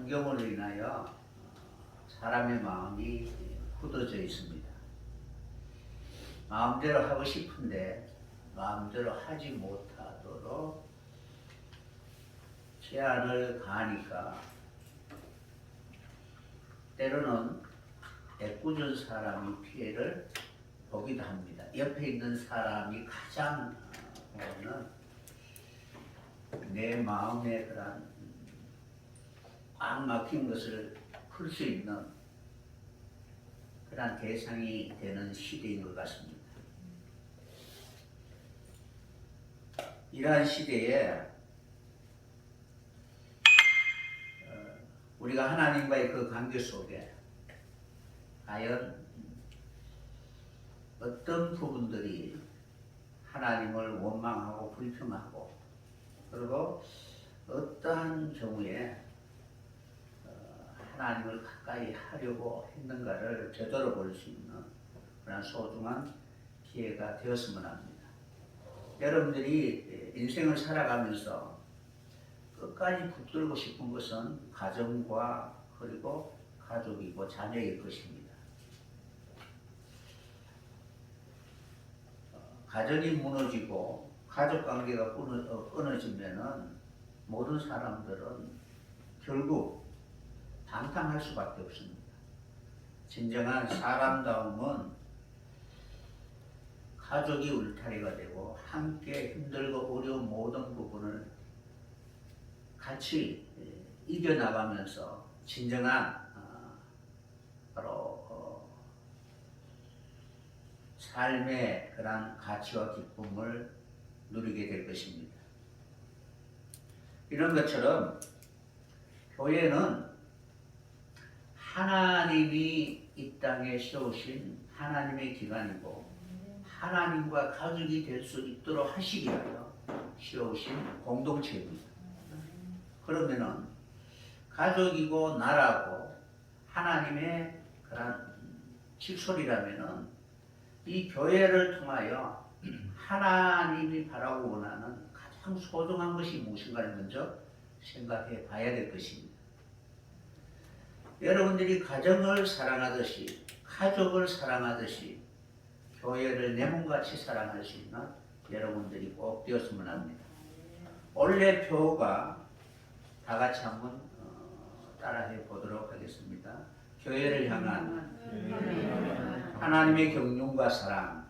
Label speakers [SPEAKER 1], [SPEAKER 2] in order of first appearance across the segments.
[SPEAKER 1] 환경으로 인하여 사람의 마음이 굳어져 있습니다. 마음대로 하고 싶은데 마음대로 하지 못하도록 제한을 가하니까 때로는 애꿎은 사람이 피해를 보기도 합니다. 옆에 있는 사람이 가장 보면은 내 마음에 그런 꽉 막힌 것을 풀 수 있는 그런 대상이 되는 시대인 것 같습니다. 이러한 시대에 우리가 하나님과의 그 관계 속에 과연 어떤 부분들이 하나님을 원망하고 불평하고 그리고 어떠한 경우에 하나님을 가까이 하려고 했는가를 되돌아볼 수 있는 그런 소중한 기회가 되었으면 합니다. 여러분들이 인생을 살아가면서 끝까지 붙들고 싶은 것은 가정과 그리고 가족이고 자녀일 것입니다. 가정이 무너지고 가족 관계가 끊어지면은 모든 사람들은 결국 방탕할 수밖에 없습니다. 진정한 사람다움은 가족이 울타리가 되고 함께 힘들고 어려운 모든 부분을 같이 이겨나가면서 진정한 바로 삶의 그런 가치와 기쁨을 누리게 될 것입니다. 이런 것처럼 교회는 하나님이 이 땅에 세우신 하나님의 기관이고 하나님과 가족이 될 수 있도록 하시기 위하여 세우신 공동체입니다. 그러면은 가족이고 나라고 하나님의 그런 직소리라면은 이 교회를 통하여 하나님이 바라고 원하는 가장 소중한 것이 무엇인가를 먼저 생각해 봐야 될 것입니다. 여러분들이 가정을 사랑하듯이 가족을 사랑하듯이 교회를 내 몸같이 사랑할 수 있는 여러분들이 꼭 되었으면 합니다. 원래 표가 다 같이 한번 따라해 보도록 하겠습니다. 교회를 향한 하나님의 경륜과 사랑.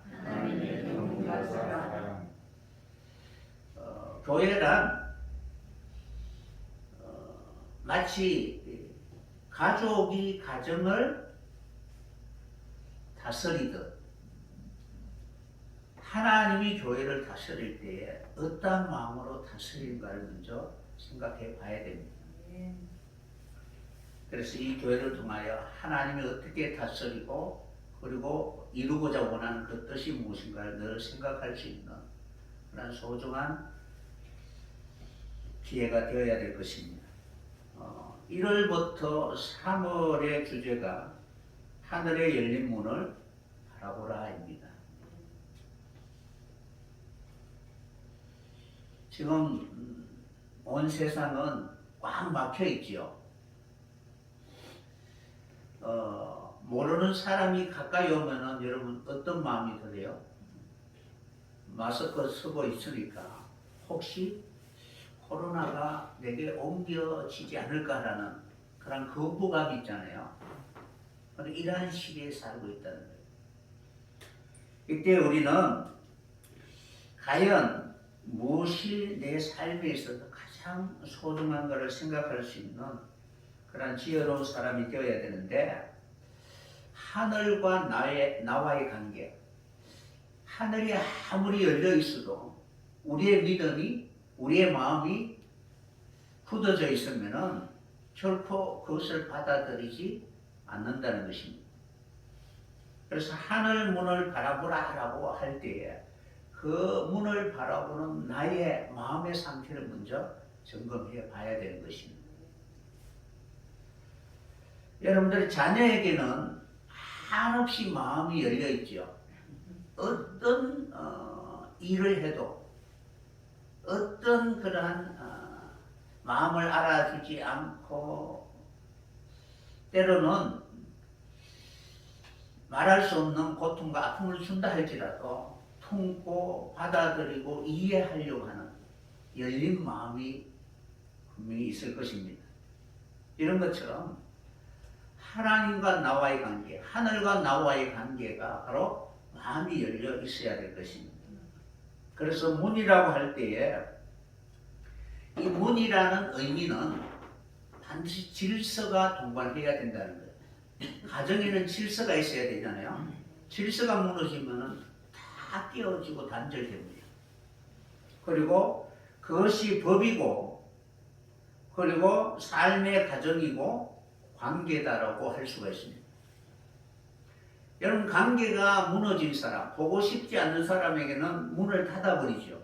[SPEAKER 1] 교회란 마치 가족이 가정을 다스리듯 하나님이 교회를 다스릴 때에 어떠한 마음으로 다스리는가를 먼저 생각해 봐야 됩니다. 그래서 이 교회를 통하여 하나님이 어떻게 다스리고 그리고 이루고자 원하는 그 뜻이 무엇인가를 늘 생각할 수 있는 그런 소중한 기회가 되어야 될 것입니다. 1월부터 3월의 주제가 하늘의 열린 문을 바라보라입니다. 지금 온 세상은 꽉 막혀 있지요. 모르는 사람이 가까이 오면은 여러분 어떤 마음이 들어요? 마스크 쓰고 있으니까 혹시 코로나가 내게 옮겨지지 않을까라는 그런 거부감이 있잖아요. 이러한 시기에 살고 있다는 거예요. 이때 우리는 과연 무엇이 내 삶에 있어서 가장 소중한 것을 생각할 수 있는 그런 지혜로운 사람이 되어야 되는데 하늘과 나와의 관계, 하늘이 아무리 열려 있어도 우리의 믿음이, 우리의 마음이 굳어져 있으면은 결코 그것을 받아들이지 않는다는 것입니다. 그래서 하늘 문을 바라보라라고 할 때에 그 문을 바라보는 나의 마음의 상태를 먼저 점검해 봐야 되는 것입니다. 여러분들 자녀에게는 한없이 마음이 열려 있죠. 어떤 일을 해도 어떤 그러한 마음을 알아주지 않고 때로는 말할 수 없는 고통과 아픔을 준다 할지라도 품고 받아들이고 이해하려고 하는 열린 마음이 분명히 있을 것입니다. 이런 것처럼 하나님과 나와의 관계, 하늘과 나와의 관계가 바로 마음이 열려 있어야 될 것입니다. 그래서 문이라고 할 때에 이 문이라는 의미는 반드시 질서가 동반해야 된다는 거예요. 가정에는 질서가 있어야 되잖아요. 질서가 무너지면 다 깨어지고 단절됩니다. 그리고 그것이 법이고, 그리고 삶의 가정이고 관계다라고 할 수가 있습니다. 여러분, 관계가 무너진 사람, 보고 싶지 않는 사람에게는 문을 닫아버리죠.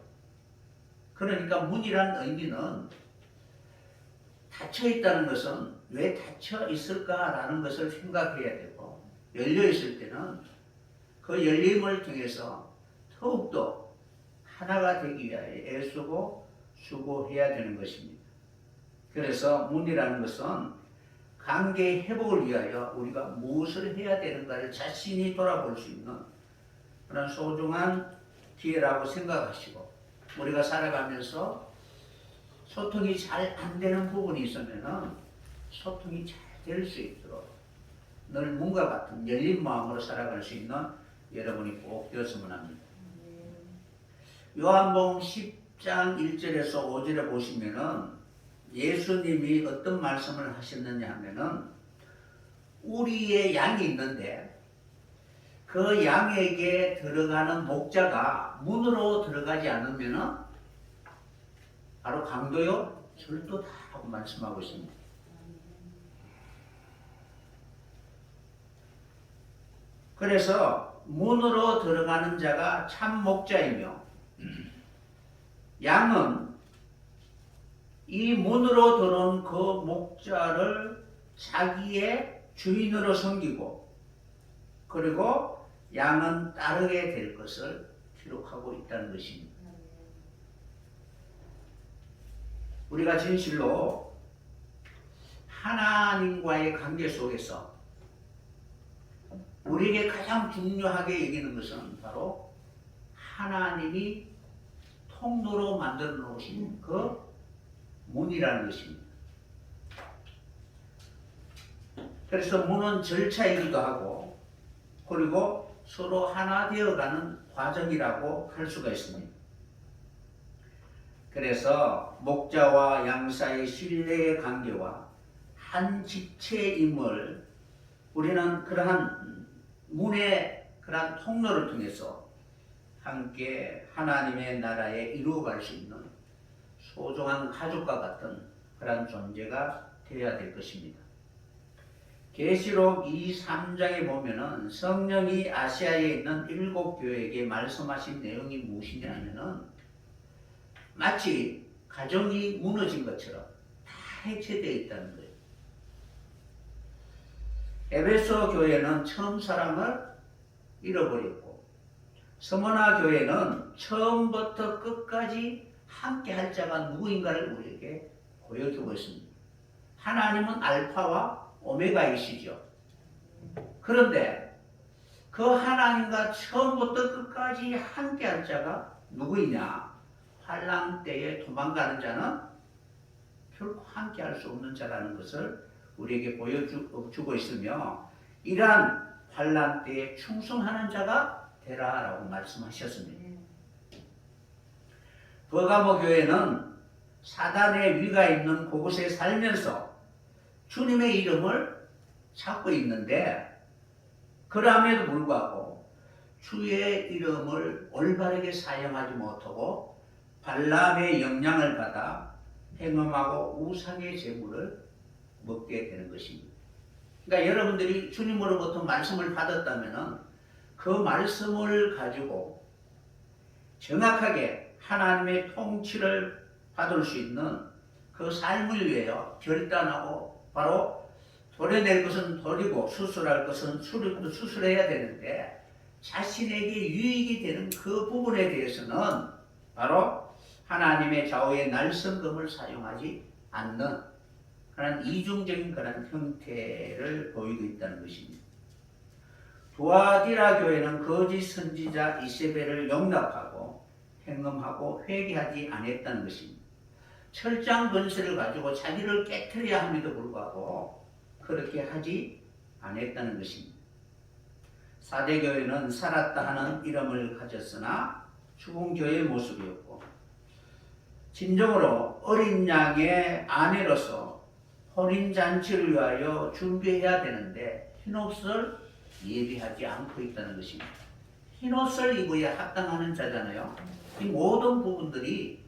[SPEAKER 1] 그러니까 문이라는 의미는 닫혀 있다는 것은 왜 닫혀 있을까라는 것을 생각해야 되고, 열려 있을 때는 그 열림을 통해서 더욱더 하나가 되기 위하여 애쓰고 수고해야 되는 것입니다. 그래서 문이라는 것은 관계 회복을 위하여 우리가 무엇을 해야 되는가를 자신이 돌아볼 수 있는 그런 소중한 기회라고 생각하시고, 우리가 살아가면서 소통이 잘 안 되는 부분이 있으면 소통이 잘 될 수 있도록 늘 문과 같은 열린 마음으로 살아갈 수 있는 여러분이 꼭 되었으면 합니다. 요한복음 10장 1절에서 5절에 보시면은 예수님이 어떤 말씀을 하셨느냐 하면은, 우리의 양이 있는데 그 양에게 들어가는 목자가 문으로 들어가지 않으면은 바로 강도요 절도다라고 말씀하고 있습니다. 그래서 문으로 들어가는 자가 참 목자이며, 양은 이 문으로 들어온 그 목자를 자기의 주인으로 섬기고, 그리고 양은 따르게 될 것을 기록하고 있다는 것입니다. 우리가 진실로 하나님과의 관계 속에서 우리에게 가장 중요하게 여기는 것은 바로 하나님이 통로로 만들어 놓으신 그 문이라는 것입니다. 그래서 문은 절차이기도 하고, 그리고 서로 하나 되어가는 과정이라고 할 수가 있습니다. 그래서 목자와 양 사이의 신뢰의 관계와 한 집체임을 우리는 그러한 문의 그러한 통로를 통해서 함께 하나님의 나라에 이루어갈 수 있는 소중한 가족과 같은 그러한 존재가 되어야 될 것입니다. 계시록 3장에 보면은 성령이 아시아에 있는 7 교회에게 말씀하신 내용이 무엇이냐 하면은, 마치 가정이 무너진 것처럼 다 해체되어 있다는 거예요. 에베소 교회는 처음 사랑을 잃어버렸고, 스무나 교회는 처음부터 끝까지 함께 할 자가 누구인가를 우리에게 보여주고 있습니다. 하나님은 알파와 오메가이시죠. 그런데 그 하나님과 처음부터 끝까지 함께 할 자가 누구이냐? 환난 때에 도망가는 자는 결코 함께 할 수 없는 자라는 것을 우리에게 보여주고 있으며, 이러한 환난 때에 충성하는 자가 되라라고 말씀하셨습니다. 버가모 교회는 사단의 위가 있는 그곳에 살면서 주님의 이름을 찾고 있는데, 그럼에도 불구하고 주의 이름을 올바르게 사용하지 못하고 발람의 영향을 받아 행음하고 우상의 제물을 먹게 되는 것입니다. 그러니까 여러분들이 주님으로부터 말씀을 받았다면 그 말씀을 가지고 정확하게 하나님의 통치를 받을 수 있는 그 삶을 위하여 결단하고, 바로 도려낼 것은 도리고 수술할 것은 수술해야 되는데, 자신에게 유익이 되는 그 부분에 대해서는 바로 하나님의 좌우의 날성금을 사용하지 않는 하는 이중적인 그런 형태를 보이고 있다는 것입니다. 두아디라 교회는 거짓 선지자 이세벨을 용납하고 행음하고 회개하지 않았다는 것입니다. 철저한 권세를 가지고 자기를 깨트려야 함에도 불구하고 그렇게 하지 않았다는 것입니다. 사대교회는 살았다 하는 이름을 가졌으나 죽은 교회의 모습이었고, 진정으로 어린 양의 아내로서 혼인잔치를 위하여 준비해야 되는데 흰옷을 예비하지 않고 있다는 것입니다. 흰옷을 입어야 합당하는 자잖아요. 이 모든 부분들이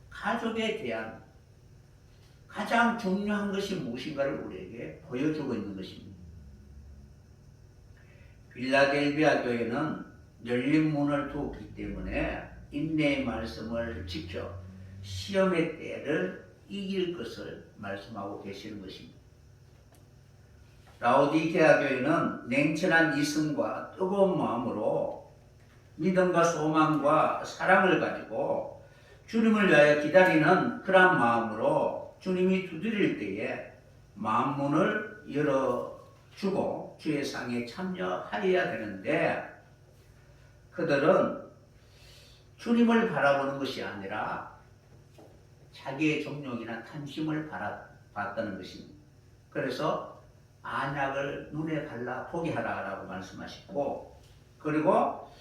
[SPEAKER 1] 가족에 대한 가장 중요한 것이 무엇인가를 우리에게 보여주고 있는 것입니다. 빌라델비아 교회는 열린 문을 두었기 때문에 인내의 말씀을 지켜 시험의 때를 이길 것을 말씀하고 계시는 것입니다. 라오디게아 교회는 냉철한 이성과 뜨거운 마음으로 믿음과 소망과 사랑을 가지고 주님을 위하여 기다리는 그런 마음으로 주님이 두드릴 때에 마음문을 열어주고 주의 상에 참여하여야 되는데, 그들은 주님을 바라보는 것이 아니라 자기의 정욕이나 탐심을 바라봤다는 것입니다. 그래서 안약을 눈에 발라 보게 하라고 말씀하시고, 그리고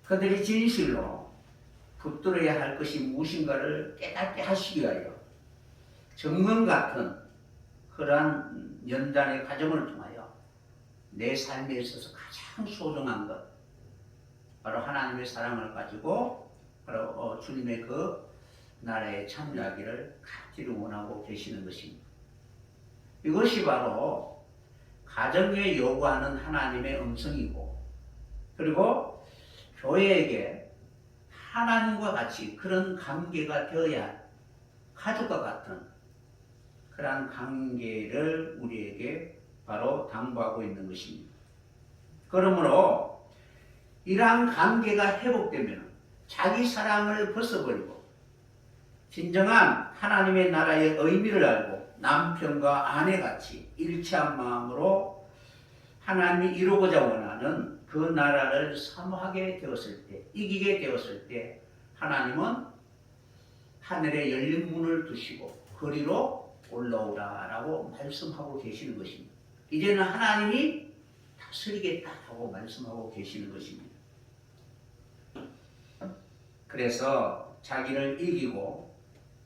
[SPEAKER 1] 그들이 진실로 붙들어야 할 것이 무엇인가를 깨닫게 하시기 위하여 정문 같은 그러한 연단의 과정을 통하여 내 삶에 있어서 가장 소중한 것, 바로 하나님의 사랑을 가지고 바로 주님의 그 나라에 참여하기를 간절히 원하고 계시는 것입니다. 이것이 바로 가정에 요구하는 하나님의 음성이고, 그리고 교회에게 하나님과 같이 그런 관계가 되어야 가족과 같은 그러한 관계를 우리에게 바로 당부하고 있는 것입니다. 그러므로 이러한 관계가 회복되면 자기 사랑을 벗어버리고 진정한 하나님의 나라의 의미를 알고 남편과 아내같이 일치한 마음으로 하나님이 이루고자 원하는 그 나라를 사모하게 되었을 때, 이기게 되었을 때 하나님은 하늘에 열린 문을 두시고 그리로 올라오라라고 말씀하고 계시는 것입니다. 이제는 하나님이 다스리겠다라고 말씀하고 계시는 것입니다. 그래서 자기를 이기고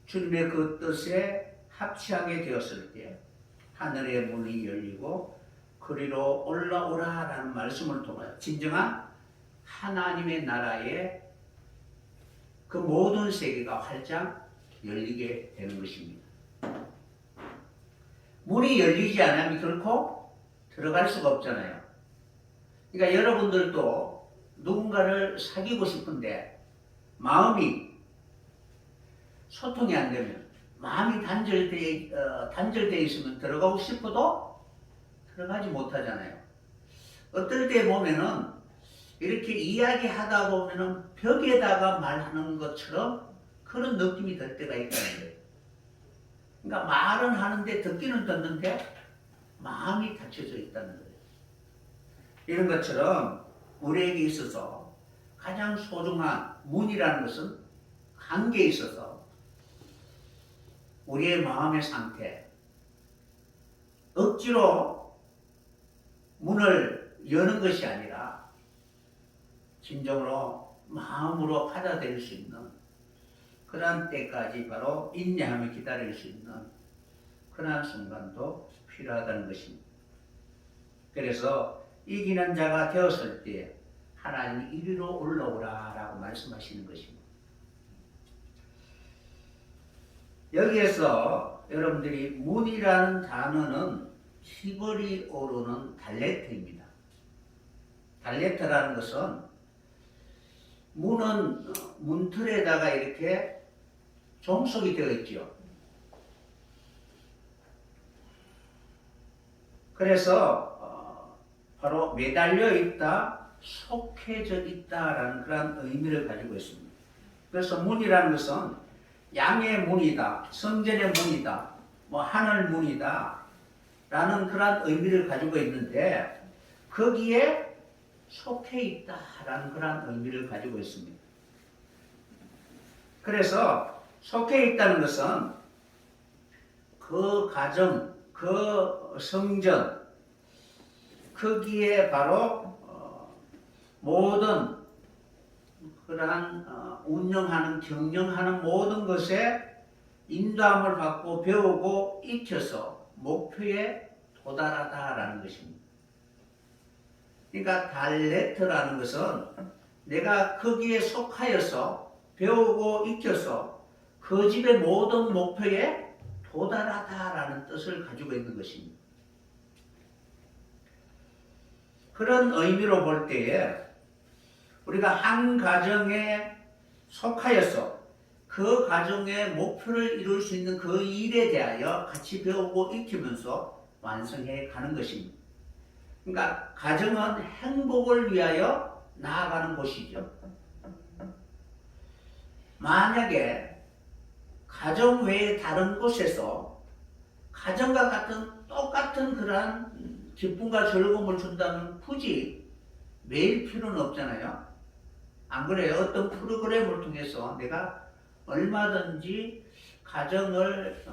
[SPEAKER 1] 주님의 그 뜻에 합치하게 되었을 때 하늘의 문이 열리고 그리로 올라오라라는 말씀을 통하여 진정한 하나님의 나라의 그 모든 세계가 활짝 열리게 되는 것입니다. 문이 열리지 않으면 결코 들어갈 수가 없잖아요. 그러니까 여러분들도 누군가를 사귀고 싶은데 마음이 소통이 안 되면, 마음이 단절되어 있으면 들어가고 싶어도 들어가지 못하잖아요. 어떨 때 보면은 이렇게 이야기하다 보면은 벽에다가 말하는 것처럼 그런 느낌이 들 때가 있다는 거예요. 그러니까 말은 하는데 듣기는 듣는데 마음이 닫혀져 있다는 거예요. 이런 것처럼 우리에게 있어서 가장 소중한 문이라는 것은 관계에 있어서 우리의 마음의 상태, 억지로 문을 여는 것이 아니라 진정으로 마음으로 받아들일 수 있는 그러한 때까지 바로 인내하며 기다릴 수 있는 그러한 순간도 필요하다는 것입니다. 그래서 이기는 자가 되었을 때 하나님이 이리로 올라오라라고 말씀하시는 것입니다. 여기에서 여러분들이 문이라는 단어는 히브리어로는 달레트입니다. 달레트라는 것은 문은 문틀에다가 이렇게 종속이 되어 있죠. 그래서 바로 매달려 있다, 속해져 있다라는 그런 의미를 가지고 있습니다. 그래서 문이라는 것은 양의 문이다, 성전의 문이다, 뭐 하늘문이다 라는 그런 의미를 가지고 있는데 거기에 속해 있다라는 그런 의미를 가지고 있습니다. 그래서 속해 있다는 것은 그 가정, 그 성전, 거기에 바로 모든 그러한 운영하는, 경영하는 모든 것에 인도함을 받고 배우고 익혀서 목표에 도달하다라는 것입니다. 그러니까 달레트라는 것은 내가 거기에 속하여서 배우고 익혀서 그 집의 모든 목표에 도달하다라는 뜻을 가지고 있는 것입니다. 그런 의미로 볼 때에 우리가 한 가정에 속하여서 그 가정의 목표를 이룰 수 있는 그 일에 대하여 같이 배우고 익히면서 완성해 가는 것입니다. 그러니까 가정은 행복을 위하여 나아가는 곳이죠. 만약에 가정 외에 다른 곳에서 가정과 같은 똑같은 그러한 기쁨과 즐거움을 준다면 굳이 매일 필요는 없잖아요. 안 그래요? 어떤 프로그램을 통해서 내가 얼마든지 가정을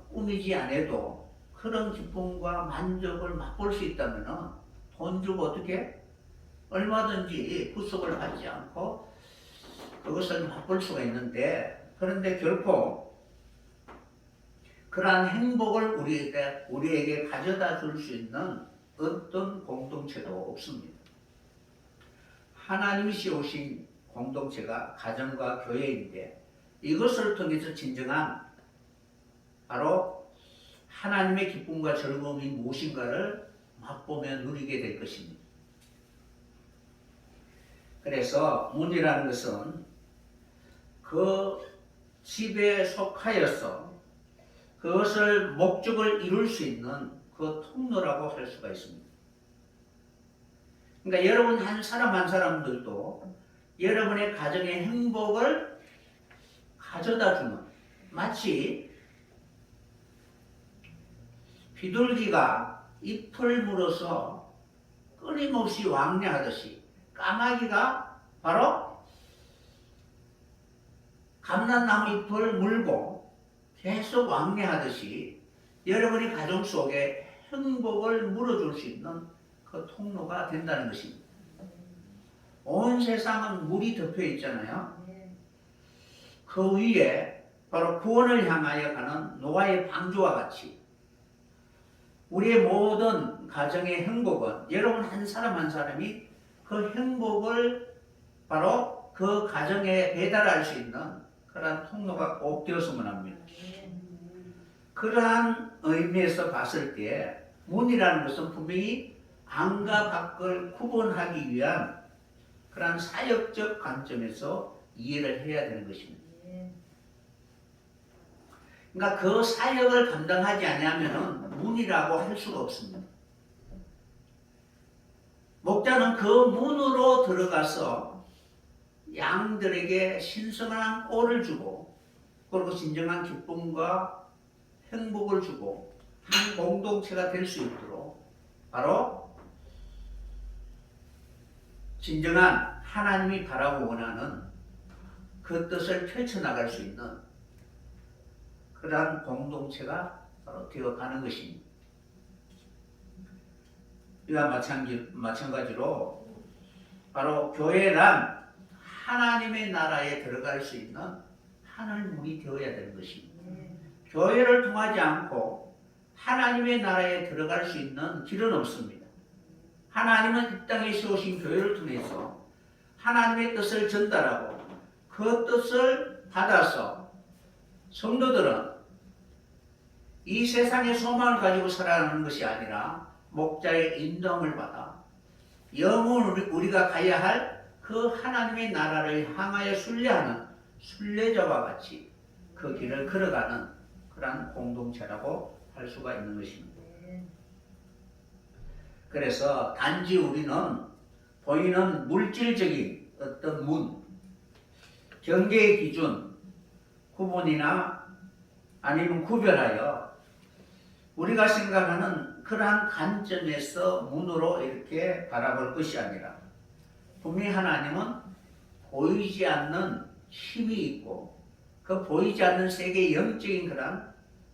[SPEAKER 1] 꾸미지 않아도 그런 기쁨과 만족을 맛볼 수 있다면 돈 주고 어떻게 얼마든지 구속을 받지 않고 그것을 맛볼 수가 있는데, 그런데 결코 그러한 행복을 우리에게 가져다 줄 수 있는 어떤 공동체도 없습니다. 하나님이 세우신 공동체가 가정과 교회인데 이것을 통해서 진정한 바로 하나님의 기쁨과 즐거움이 무엇인가를 맛보며 누리게 될 것입니다. 그래서 문이라는 것은 그 집에 속하여서 그것을 목적을 이룰 수 있는 그 통로라고 할 수가 있습니다. 그러니까 여러분 한 사람 한 사람들도 여러분의 가정의 행복을 가져다주는, 마치 비둘기가 잎을 물어서 끊임없이 왕래하듯이 까마귀가 바로 감람나무 잎을 물고 계속 왕래하듯이 여러분의 가정 속에 행복을 물어줄 수 있는 그 통로가 된다는 것입니다. 온 세상은 물이 덮여 있잖아요. 그 위에 바로 구원을 향하여 가는 노아의 방주와 같이 우리의 모든 가정의 행복은 여러분 한 사람 한 사람이 그 행복을 바로 그 가정에 배달할 수 있는 그러한 통로가 꼭 되었으면 합니다. 그러한 의미에서 봤을 때 문이라는 것은 분명히 안과 밖을 구분하기 위한 그러한 사역적 관점에서 이해를 해야 되는 것입니다. 그러니까 그 사역을 감당하지 않으면 문이라고 할 수가 없습니다. 목자는 그 문으로 들어가서 양들에게 신선한 꼴을 주고 그리고 진정한 기쁨과 행복을 주고 한 공동체가 될 수 있도록 바로 진정한 하나님이 바라고 원하는 그 뜻을 펼쳐나갈 수 있는 그러한 공동체가 바로 되어가는 것입니다. 이와 마찬가지로 바로 교회란 하나님의 나라에 들어갈 수 있는 하늘문이 되어야 되는 것입니다. 교회를 통하지 않고 하나님의 나라에 들어갈 수 있는 길은 없습니다. 하나님은 이 땅에 세우신 교회를 통해서 하나님의 뜻을 전달하고 그 뜻을 받아서 성도들은 이 세상의 소망을 가지고 살아가는 것이 아니라 목자의 인도함을 받아 영원히 우리가 가야 할 그 하나님의 나라를 향하여 순례하는 순례자와 같이 그 길을 걸어가는 그런 공동체라고 할 수가 있는 것입니다. 그래서 단지 우리는 보이는 물질적인 어떤 문, 경계의 기준, 구분이나 아니면 구별하여 우리가 생각하는 그러한 관점에서 문으로 이렇게 바라볼 것이 아니라 분명히 하나님은 보이지 않는 힘이 있고 그 보이지 않는 세계의 영적인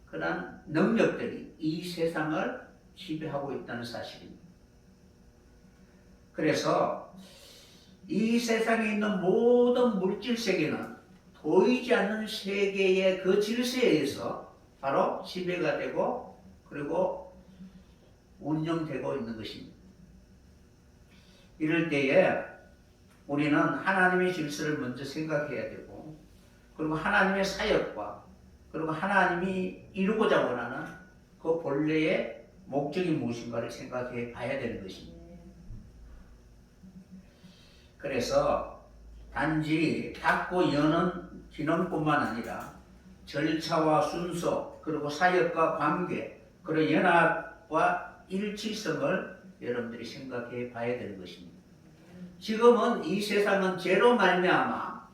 [SPEAKER 1] 그러한 능력들이 이 세상을 지배하고 있다는 사실입니다. 그래서 이 세상에 있는 모든 물질 세계는 보이지 않는 세계의 그 질서에 의해서 바로 지배가 되고 그리고 운영되고 있는 것입니다. 이럴 때에 우리는 하나님의 질서를 먼저 생각해야 되고 그리고 하나님의 사역과 그리고 하나님이 이루고자 원하는 그 본래의 목적이 무엇인가를 생각해 봐야 되는 것입니다. 그래서 단지 닫고 여는 기능뿐만 아니라 절차와 순서 그리고 사역과 관계 그리고 연합과 일치성을 여러분들이 생각해 봐야 되는 것입니다. 지금은 이 세상은 죄로 말미암아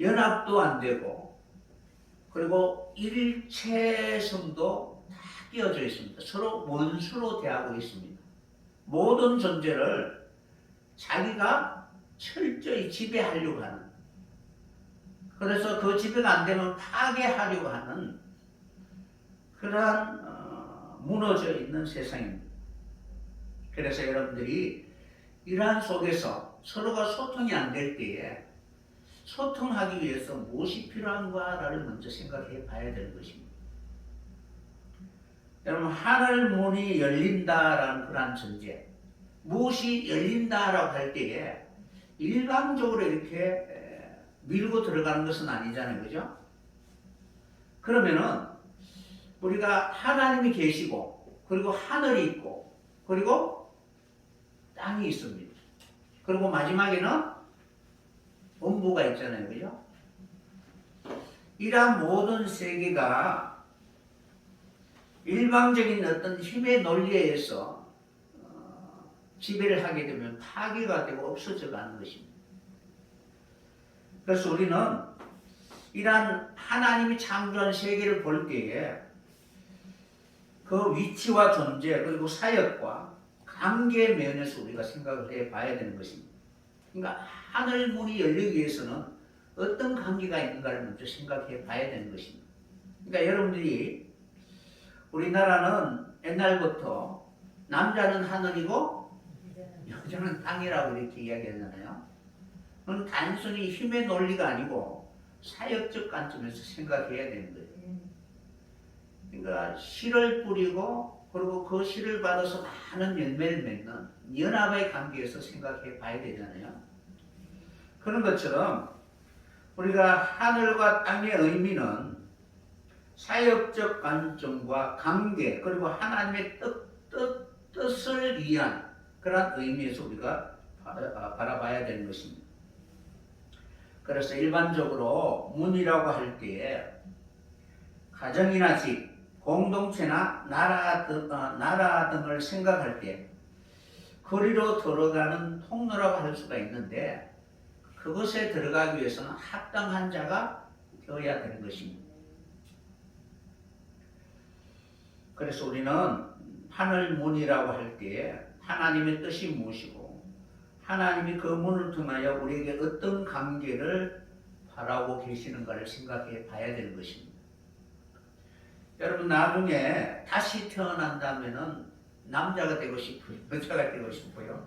[SPEAKER 1] 연합도 안 되고 그리고 일체성도 다 끼어져 있습니다. 서로 원수로 대하고 있습니다. 모든 존재를 자기가 철저히 지배하려고 하는, 그래서 그 지배가 안 되면 파괴하려고 하는 그러한 무너져 있는 세상입니다. 그래서 여러분들이 이러한 속에서 서로가 소통이 안 될 때에 소통하기 위해서 무엇이 필요한가를 먼저 생각해 봐야 되는 것입니다. 여러분, 하늘 문이 열린다라는 그러한 전제, 무엇이 열린다라고 할 때에 일방적으로 이렇게 밀고 들어가는 것은 아니잖아요, 그죠? 그러면은 우리가 하나님이 계시고 그리고 하늘이 있고 그리고 땅이 있습니다. 그리고 마지막에는 음부가 있잖아요, 그죠? 이러한 모든 세계가 일방적인 어떤 힘의 논리에 의해서 지배를 하게 되면 파괴가 되고 없어져 가는 것입니다. 그래서 우리는 이러한 하나님이 창조한 세계를 볼 때에 그 위치와 존재 그리고 사역과 관계 면에서 우리가 생각을 해 봐야 되는 것입니다. 그러니까 하늘 문이 열리기 위해서는 어떤 관계가 있는가를 먼저 생각해 봐야 되는 것입니다. 그러니까 여러분들이 우리나라는 옛날부터 남자는 하늘이고 여자는 땅이라고 이렇게 이야기하잖아요. 그건 단순히 힘의 논리가 아니고 사역적 관점에서 생각해야 되는 거예요. 그러니까 씨를 뿌리고 그리고 그 씨를 받아서 많은 열매를 맺는 연합의 관계에서 생각해 봐야 되잖아요. 그런 것처럼 우리가 하늘과 땅의 의미는 사역적 관점과 관계 그리고 하나님의 뜻을 위한 그런 의미에서 우리가 바라봐야 되는 것입니다. 그래서 일반적으로 문이라고 할 때에 가정이나 집, 공동체나 나라 등을 생각할 때 거리로 들어가는 통로라고 할 수가 있는데 그것에 들어가기 위해서는 합당한 자가 되어야 되는 것입니다. 그래서 우리는 하늘 문이라고 할 때에 하나님의 뜻이 무엇이고 하나님이 그 문을 통하여 우리에게 어떤 관계를 바라고 계시는가를 생각해 봐야 되는 것입니다. 여러분, 나중에 다시 태어난다면은 남자가 되고 싶어요? 여자가 되고 싶어요?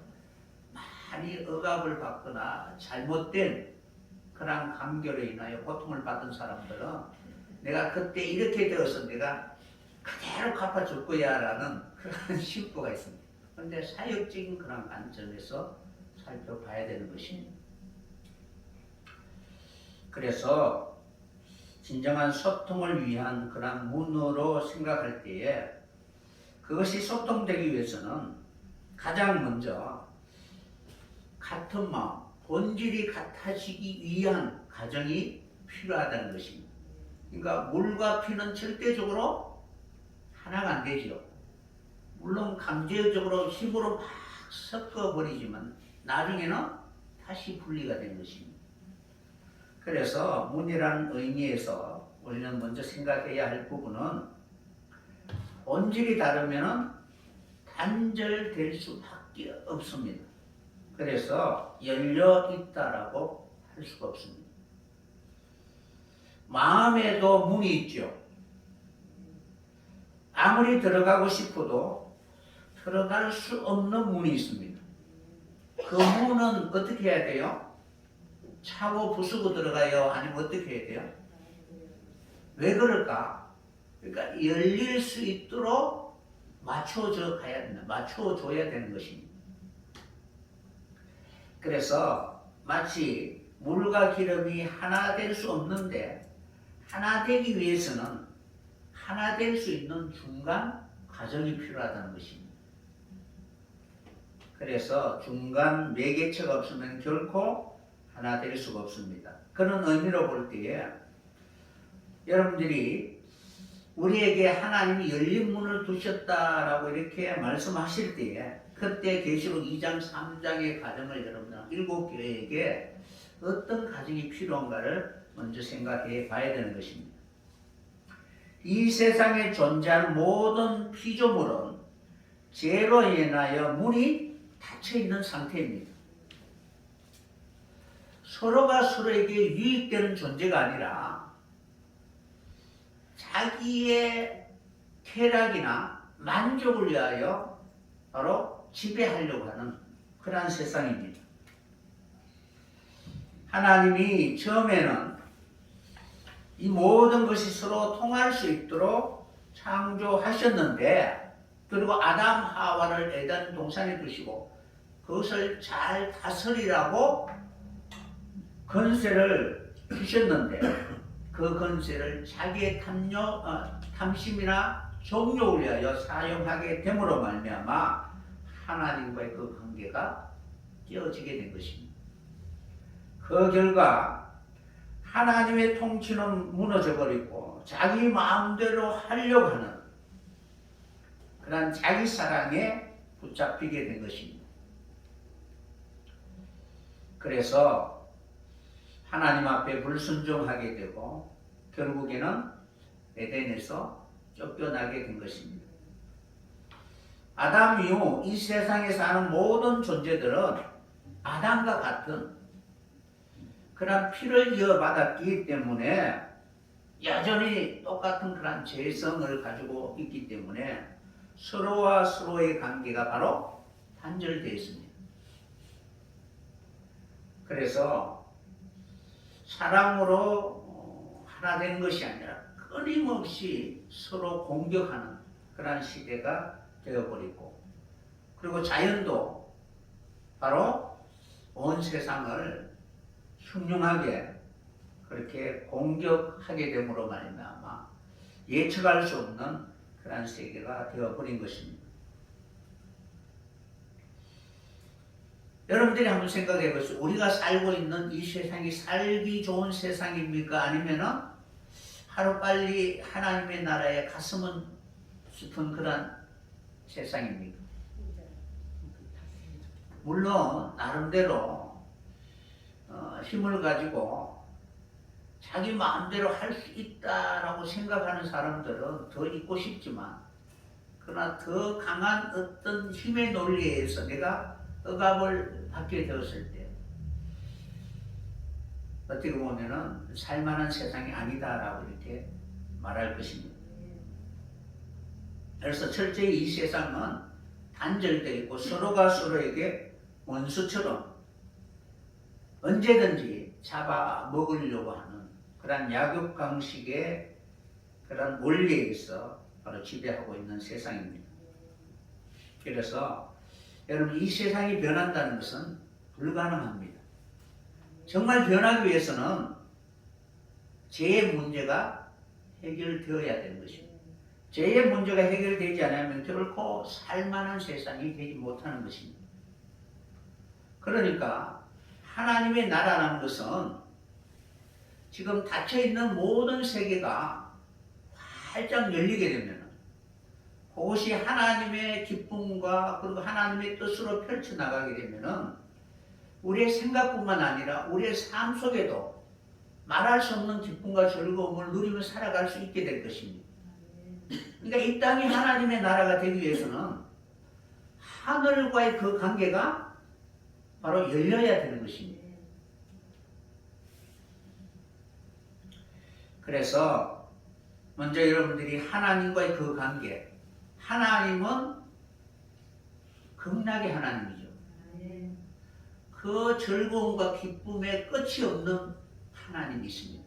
[SPEAKER 1] 많이 억압을 받거나 잘못된 그런 관계로 인하여 고통을 받은 사람들은 내가 그때 이렇게 되어서 내가 그대로 갚아줄 거야 라는 그런 심보가 있습니다. 그런데 사역적인 그런 관점에서 살펴봐야 되는 것입니다. 그래서 진정한 소통을 위한 그런 문으로 생각할 때에 그것이 소통되기 위해서는 가장 먼저 같은 마음, 본질이 같아지기 위한 과정이 필요하다는 것입니다. 그러니까 물과 피는 절대적으로 하나가 안 되죠. 물론 강제적으로 힘으로 막 섞어버리지만 나중에는 다시 분리가 되는 것입니다. 그래서 문이라는 의미에서 우리는 먼저 생각해야 할 부분은 본질이 다르면 단절될 수밖에 없습니다. 그래서 열려 있다라고 할 수가 없습니다. 마음에도 문이 있죠. 아무리 들어가고 싶어도 들어갈 수 없는 문이 있습니다. 그 문은 어떻게 해야 돼요? 차고 부수고 들어가요? 아니면 어떻게 해야 돼요? 왜 그럴까? 그러니까 열릴 수 있도록 맞춰줘야 되는 것입니다. 그래서 마치 물과 기름이 하나 될 수 없는데 하나 되기 위해서는 하나 될 수 있는 중간 과정이 필요하다는 것입니다. 그래서 중간 매개체가 없으면 결코 하나 될 수가 없습니다. 그런 의미로 볼 때에 여러분들이 우리에게 하나님이 열린 문을 두셨다라고 이렇게 말씀하실 때에 그때 계시록 2장 3장의 과정을 여러분 7교회에게 어떤 과정이 필요한가를 먼저 생각해 봐야 되는 것입니다. 이 세상에 존재하는 모든 피조물은 죄로 인하여 문이 닫혀 있는 상태입니다. 서로가 서로에게 유익되는 존재가 아니라 자기의 쾌락이나 만족을 위하여 바로 지배하려고 하는 그러한 세상입니다. 하나님이 처음에는 이 모든 것이 서로 통할 수 있도록 창조하셨는데, 그리고 아담 하와를 에덴 동산에 두시고 그것을 잘 다스리라고 권세를 주셨는데, 그 권세를 자기의 탐심이나 정욕을 위하여 사용하게 됨으로 말미암아 하나님과의 그 관계가 깨어지게 된 것입니다. 그 결과 하나님의 통치는 무너져 버리고 자기 마음대로 하려고 하는 그런 자기 사랑에 붙잡히게 된 것입니다. 그래서 하나님 앞에 불순종하게 되고 결국에는 에덴에서 쫓겨나게 된 것입니다. 아담 이후 이 세상에 사는 모든 존재들은 아담과 같은 그런 피를 이어받았기 때문에 여전히 똑같은 그런 죄성을 가지고 있기 때문에 서로와 서로의 관계가 바로 단절되어 있습니다. 그래서 사랑으로 하나 되는 것이 아니라 끊임없이 서로 공격하는 그런 시대가 되어버리고, 그리고 자연도 바로 온 세상을 흉흉하게 그렇게 공격하게 됨으로 말미암아 예측할 수 없는 그런 세계가 되어버린 것입니다. 여러분들이 한번 생각해 보세요. 우리가 살고 있는 이 세상이 살기 좋은 세상입니까? 아니면은 하루빨리 하나님의 나라에 갔으면 싶은 그런 세상입니까? 물론 나름대로 힘을 가지고 자기 마음대로 할 수 있다라고 생각하는 사람들은 더 있고 싶지만, 그러나 더 강한 어떤 힘의 논리에 의해서 내가 억압을 받게 되었을 때 어떻게 보면은 살만한 세상이 아니다라고 이렇게 말할 것입니다. 그래서 철저히 이 세상은 단절되어 있고 서로가 서로에게 원수처럼 언제든지 잡아먹으려고 하는 그런 약육강식의 그런 원리에 의해서 바로 지배하고 있는 세상입니다. 그래서 여러분, 이 세상이 변한다는 것은 불가능합니다. 정말 변하기 위해서는 죄의 문제가 해결되어야 되는 것입니다. 죄의 문제가 해결되지 않으면 결코 살만한 세상이 되지 못하는 것입니다. 그러니까 하나님의 나라라는 것은 지금 닫혀있는 모든 세계가 활짝 열리게 되면 그것이 하나님의 기쁨과 그리고 하나님의 뜻으로 펼쳐나가게 되면 우리의 생각뿐만 아니라 우리의 삶 속에도 말할 수 없는 기쁨과 즐거움을 누리며 살아갈 수 있게 될 것입니다. 그러니까 이 땅이 하나님의 나라가 되기 위해서는 하늘과의 그 관계가 바로 열려야 되는 것입니다. 그래서 먼저 여러분들이 하나님과의 그 관계, 하나님은 극락의 하나님이죠. 그 즐거움과 기쁨에 끝이 없는 하나님이십니다.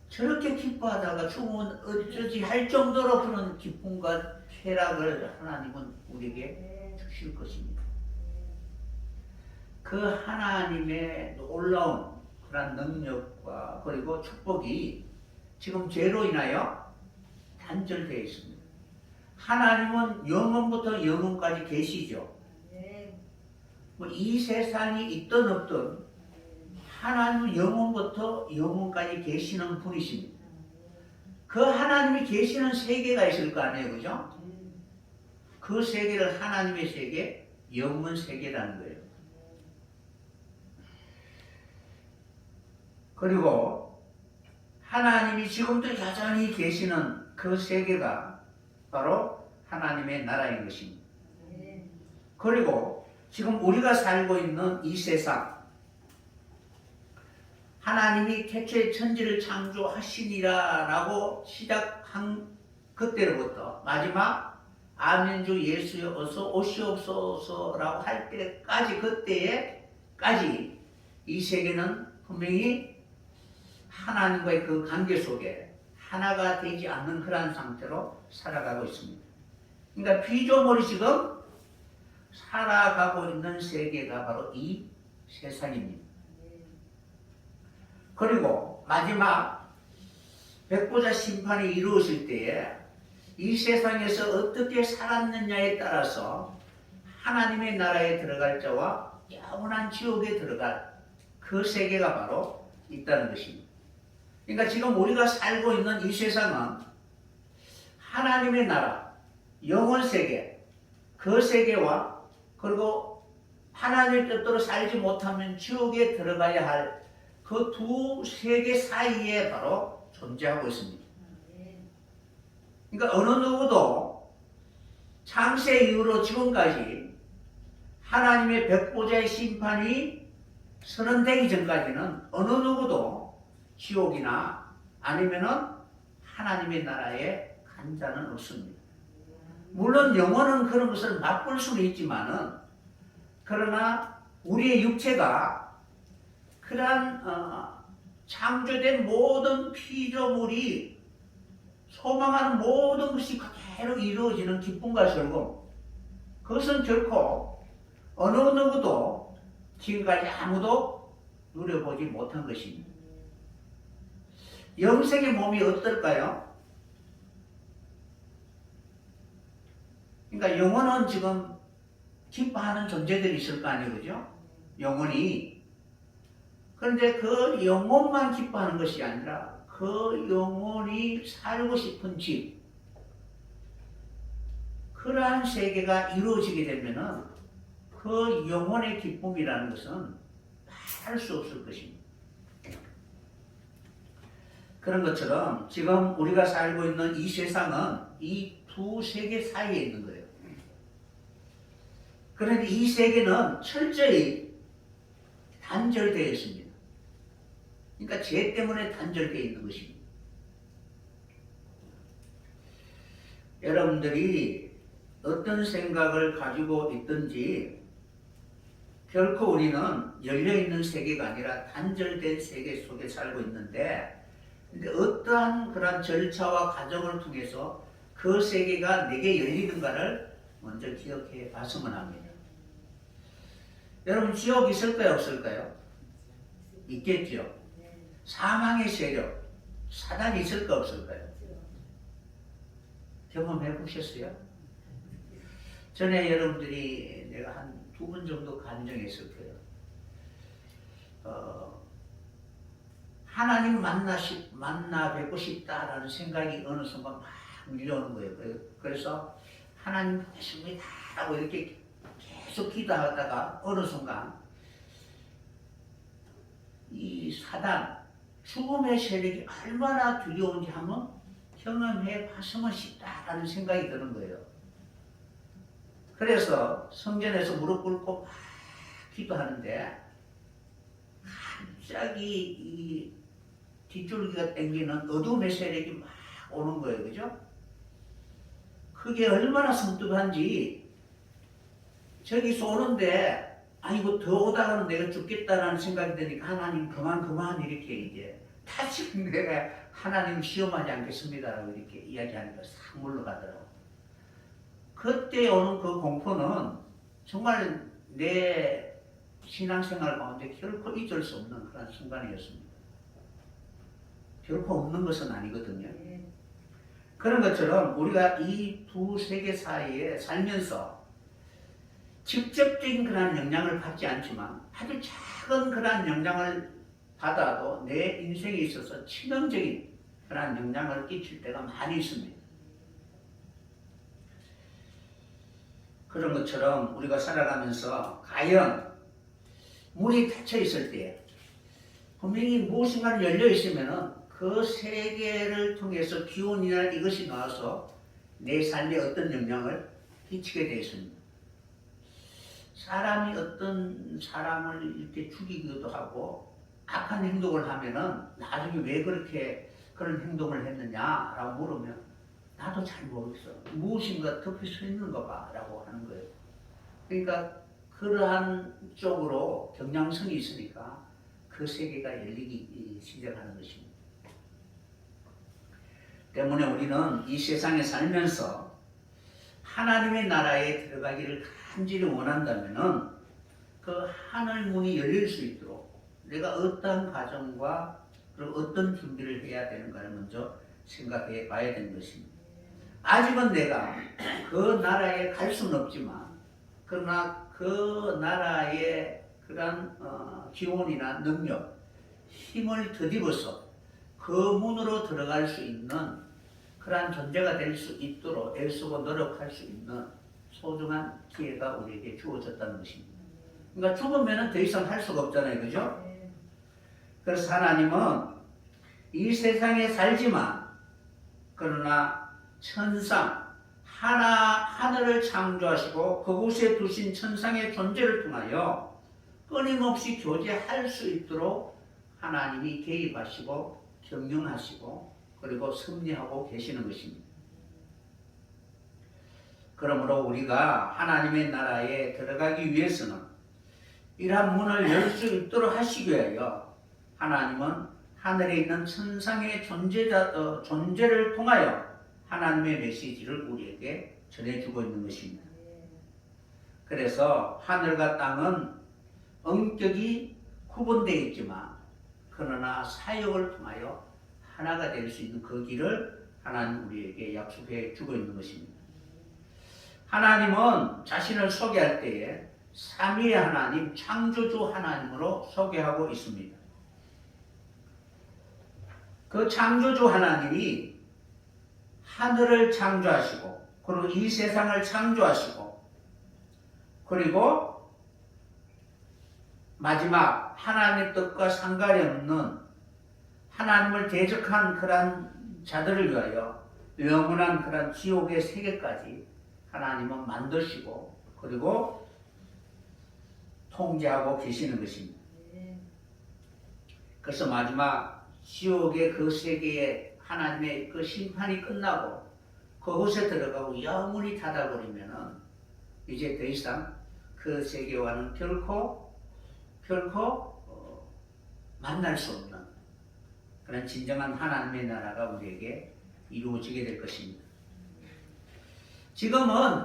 [SPEAKER 1] 저렇게 기뻐하다가 죽으면 어쩌지 할 정도로 그런 기쁨과 쾌락을 하나님은 우리에게 주실 것입니다. 그 하나님의 놀라운 그런 능력과 그리고 축복이 지금 죄로 인하여 단절되어 있습니다. 하나님은 영원부터 영원까지 계시죠. 이 세상이 있든 없든 하나님은 영원부터 영원까지 계시는 분이십니다. 그 하나님이 계시는 세계가 있을 거 아니에요, 그죠? 그 세계를 하나님의 세계, 영원 세계라는 거예요. 그리고 하나님이 지금도 여전히 계시는 그 세계가 바로 하나님의 나라인 것입니다. 그리고 지금 우리가 살고 있는 이 세상, 하나님이 태초에 천지를 창조하시니라라고 시작한 그때로부터 마지막 아멘주 예수여 어서 오시옵소서라고 할 때까지, 그때에까지 이 세계는 분명히 하나님과의 그 관계 속에 하나가 되지 않는 그러한 상태로 살아가고 있습니다. 그러니까 피조물이 지금 살아가고 있는 세계가 바로 이 세상입니다. 그리고 마지막 백보자 심판이 이루어질 때에 이 세상에서 어떻게 살았느냐에 따라서 하나님의 나라에 들어갈 자와 영원한 지옥에 들어갈 그 세계가 바로 있다는 것입니다. 그러니까 지금 우리가 살고 있는 이 세상은 하나님의 나라, 영원 세계, 그 세계와 그리고 하나님의 뜻대로 살지 못하면 지옥에 들어가야 할 그 두 세계 사이에 바로 존재하고 있습니다. 그러니까 어느 누구도 창세 이후로 지금까지 하나님의 백보자의 심판이 선언되기 전까지는 어느 누구도 지옥이나 아니면은 하나님의 나라에 간 자는 없습니다. 물론 영혼은 그런 것을 맛볼 수는 있지만은, 그러나 우리의 육체가 그러한 창조된 모든 피조물이 소망하는 모든 것이 그대로 이루어지는 기쁨과 즐거움, 그것은 결코 어느 누구도 지금까지 아무도 누려보지 못한 것입니다. 영생의 몸이 어떨까요? 그러니까 영혼은 지금 기뻐하는 존재들이 있을 거 아니에요, 그죠? 영혼이. 그런데 그 영혼만 기뻐하는 것이 아니라 그 영혼이 살고 싶은 집, 그러한 세계가 이루어지게 되면은 그 영혼의 기쁨이라는 것은 할 수 없을 것입니다. 그런 것처럼 지금 우리가 살고 있는 이 세상은 이 두 세계 사이에 있는 거예요. 그런데 이 세계는 철저히 단절되어 있습니다. 그러니까 죄 때문에 단절되어 있는 것입니다. 여러분들이 어떤 생각을 가지고 있든지 결코 우리는 열려있는 세계가 아니라 단절된 세계 속에 살고 있는데, 근데 어떠한 그런 절차와 과정을 통해서 그 세계가 내게 열리는가를 먼저 기억해 봤으면 합니다. 여러분, 지옥 있을까요, 없을까요? 있겠죠. 사망의 세력, 사단이 있을까, 없을까요? 경험해 보셨어요? 전에 여러분들이 내가 한 2번 정도 간증했을 거예요. 하나님 만나 뵙고 싶다라는 생각이 어느 순간 막 밀려오는 거예요. 그래서 하나님 보겠습니다 하고 이렇게 계속 기도하다가 어느 순간 이 사단, 죽음의 세력이 얼마나 두려운지 한번 경험해 봤으면 싶다라는 생각이 드는 거예요. 그래서 성전에서 무릎 꿇고 막 기도하는데 갑자기 이 뒷줄기가 당기는 어둠의 세력이 막 오는 거예요. 그죠? 그게 얼마나 섬뜩한지 저기서 오는데 아이고 더 오다가는 내가 죽겠다라는 생각이 드니까 하나님 그만 이렇게 이제 다시 내가 하나님 시험하지 않겠습니다라고 이렇게 이야기하니까 싹 물러가더라고. 그때 오는 그 공포는 정말 내 신앙생활 가운데 결코 잊을 수 없는 그런 순간이었습니다. 결코 없는 것은 아니거든요. 그런 것처럼 우리가 이 두 세계 사이에 살면서 직접적인 그런 영향을 받지 않지만 아주 작은 그런 영향을 받아도 내 인생에 있어서 치명적인 그런 영향을 끼칠 때가 많이 있습니다. 그런 것처럼 우리가 살아가면서 과연 문이 닫혀 있을 때 분명히 무엇인가 열려 있으면은 그 세계를 통해서 기운이나 이것이 나와서 내 삶에 어떤 영향을 끼치게 되어 있습니다. 사람이 어떤 사람을 이렇게 죽이기도 하고 악한 행동을 하면은 나중에 왜 그렇게 그런 행동을 했느냐라고 물으면 나도 잘 모르겠어. 무엇인가 덮여 서 있는가 봐라고 하는 거예요. 그러니까 그러한 쪽으로 경향성이 있으니까 그 세계가 열리기 시작하는 것입니다. 때문에 우리는 이 세상에 살면서 하나님의 나라에 들어가기를 간절히 원한다면은 그 하늘 문이 열릴 수 있도록 내가 어떠한 과정과 그리고 어떤 준비를 해야 되는가를 먼저 생각해 봐야 되는 것입니다. 아직은 내가 그 나라에 갈 수는 없지만 그러나 그 나라의 그런 기운이나 능력, 힘을 더입어서 그 문으로 들어갈 수 있는 그러한 존재가 될 수 있도록 애쓰고 노력할 수 있는 소중한 기회가 우리에게 주어졌다는 것입니다. 그러니까 죽으면 더 이상 할 수가 없잖아요. 그죠? 그래서 하나님은 이 세상에 살지만 그러나 천상, 하늘을 창조하시고 그곳에 두신 천상의 존재를 통하여 끊임없이 교제할 수 있도록 하나님이 개입하시고 경영하시고 그리고 섭리하고 계시는 것입니다. 그러므로 우리가 하나님의 나라에 들어가기 위해서는 이러한 문을 열 수 있도록 하시기 위하여 하나님은 하늘에 있는 천상의 존재를 통하여 하나님의 메시지를 우리에게 전해주고 있는 것입니다. 그래서 하늘과 땅은 엄격히 구분되어 있지만 그러나 사역을 통하여 하나가 될 수 있는 그 길을 하나님 우리에게 약속해 주고 있는 것입니다. 하나님은 자신을 소개할 때에 삼위의 하나님, 창조주 하나님으로 소개하고 있습니다. 그 창조주 하나님이 하늘을 창조하시고 그리고 이 세상을 창조하시고 그리고 마지막 하나님의 뜻과 상관이 없는 하나님을 대적한 그런 자들을 위하여 영원한 그런 지옥의 세계까지 하나님은 만드시고 그리고 통제하고 계시는 것입니다. 그래서 마지막 지옥의 그 세계에 하나님의 그 심판이 끝나고 그곳에 들어가고 영원히 닫아버리면은 이제 더 이상 그 세계와는 결코 만날 수 없는 그런 진정한 하나님의 나라가 우리에게 이루어지게 될 것입니다. 지금은